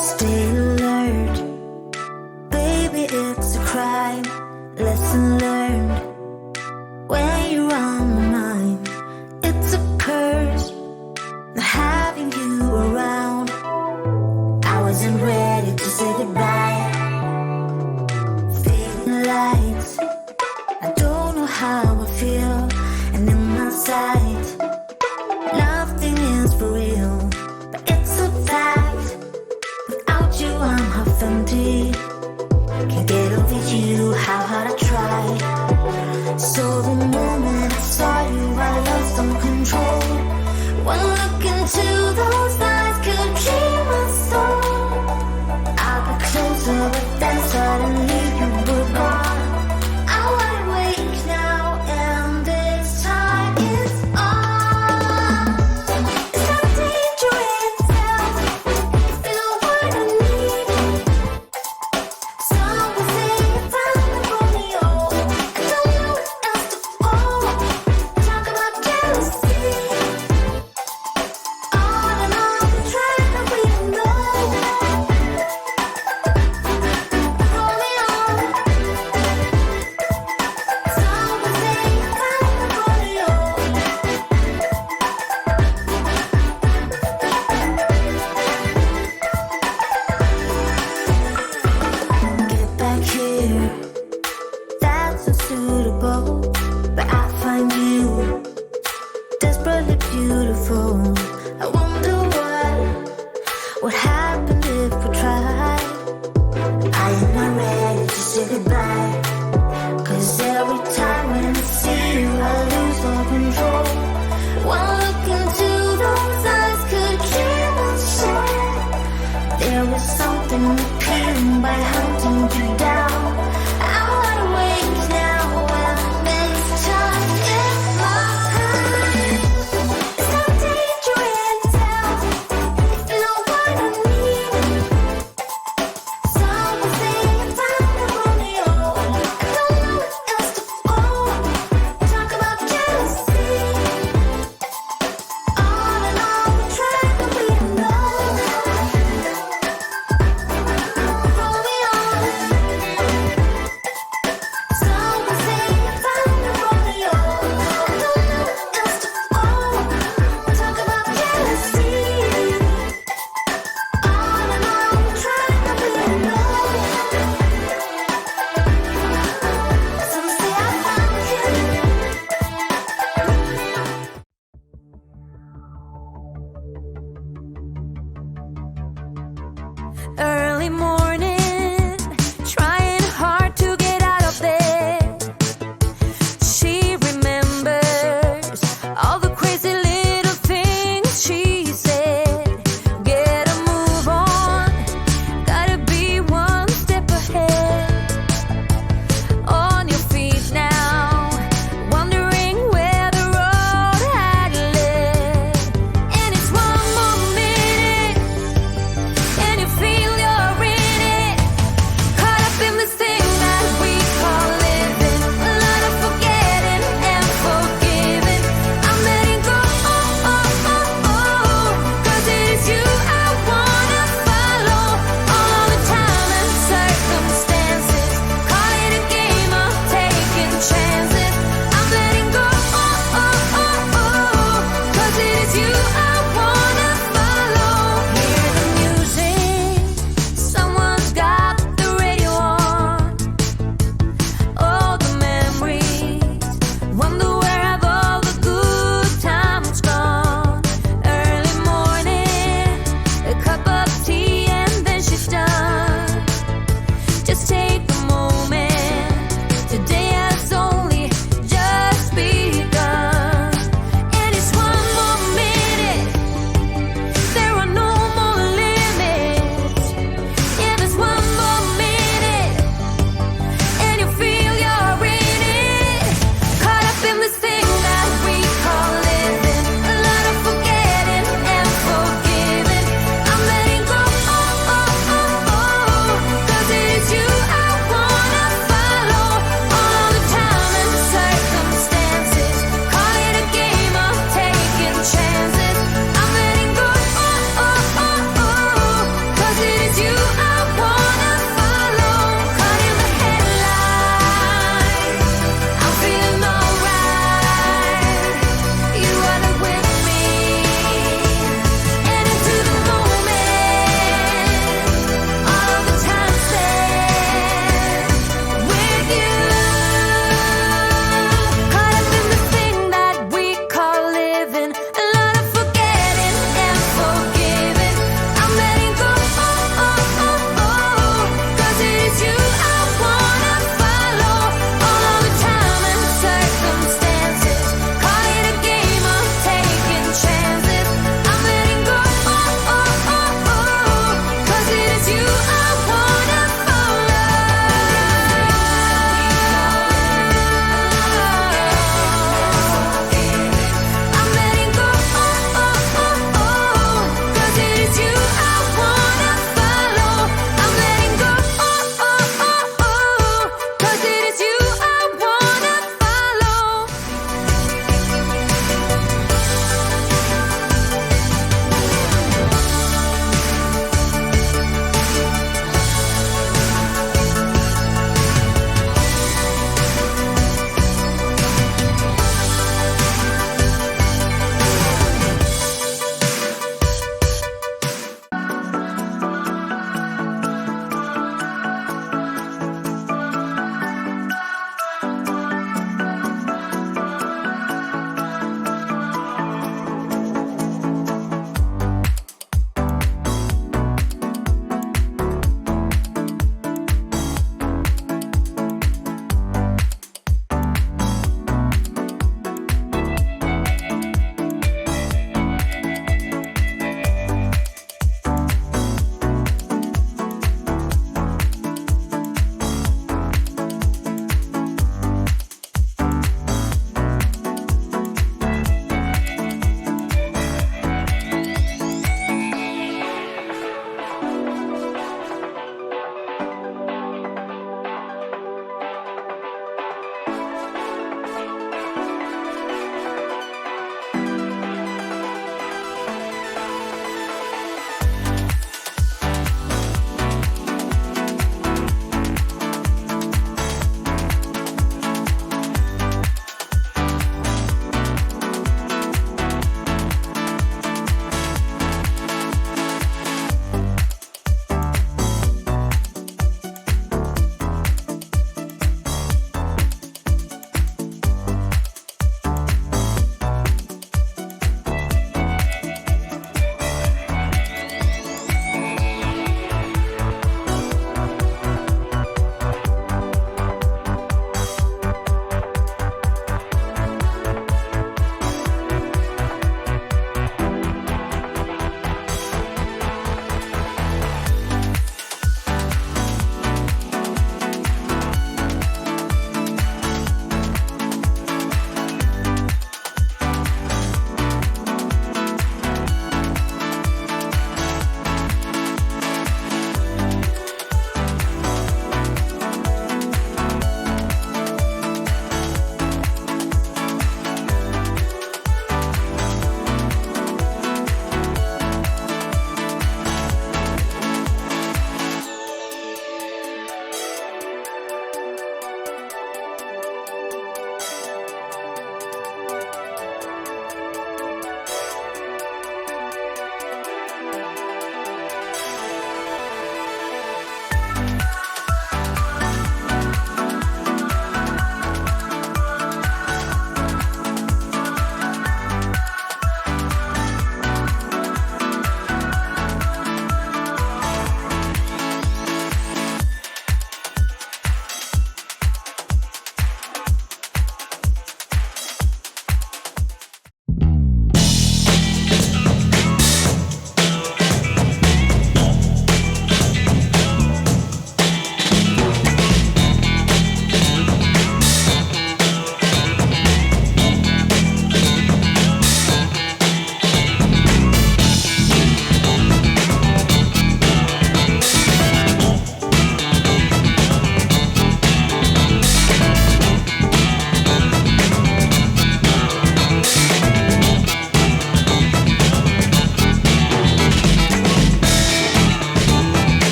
Stay alert, baby, it's a crime. Lesson learned, when you're on my mind. It's a curse, not having you around. I wasn't ready to say goodbye. Fading lights, I don't know how I feel. And in my sight, nothing is for real. But it's a fact, without you I'm half empty. Can't get over you, how hard I tried. So the moment I saw you, I lost some control. One look into those eyes could keep my soul. I got closer, but then suddenly you were gone. I'm wide awake now, and this time is on. It's not danger itself, you feel what I need. Some will say you found the Romeo. I don't know what else to call. Talk about jealousy. On and on we try, but we don't know. Roll me on. Some will say you found the Romeo. Get back here, that's unsuitable. But I find you desperately beautiful. I wonder what happened if we tried. I am not ready to say goodbye. Cause every time when I see you, I lose all control. One look into those eyes could kill my soul. There is something appealing by hunting you down. I'm wide awake now, and this time is mine. It's not danger itself, if you know what I mean. Some will say you found the Romeo. I don't know what else to call. Talk about jealousy. On and on we try, but we don't know. Roll me on. Some will say you found the Romeo. I don't know what else to call. Talk about jealousy. On and on we try, but we don't know. Some say I found you. Early morning.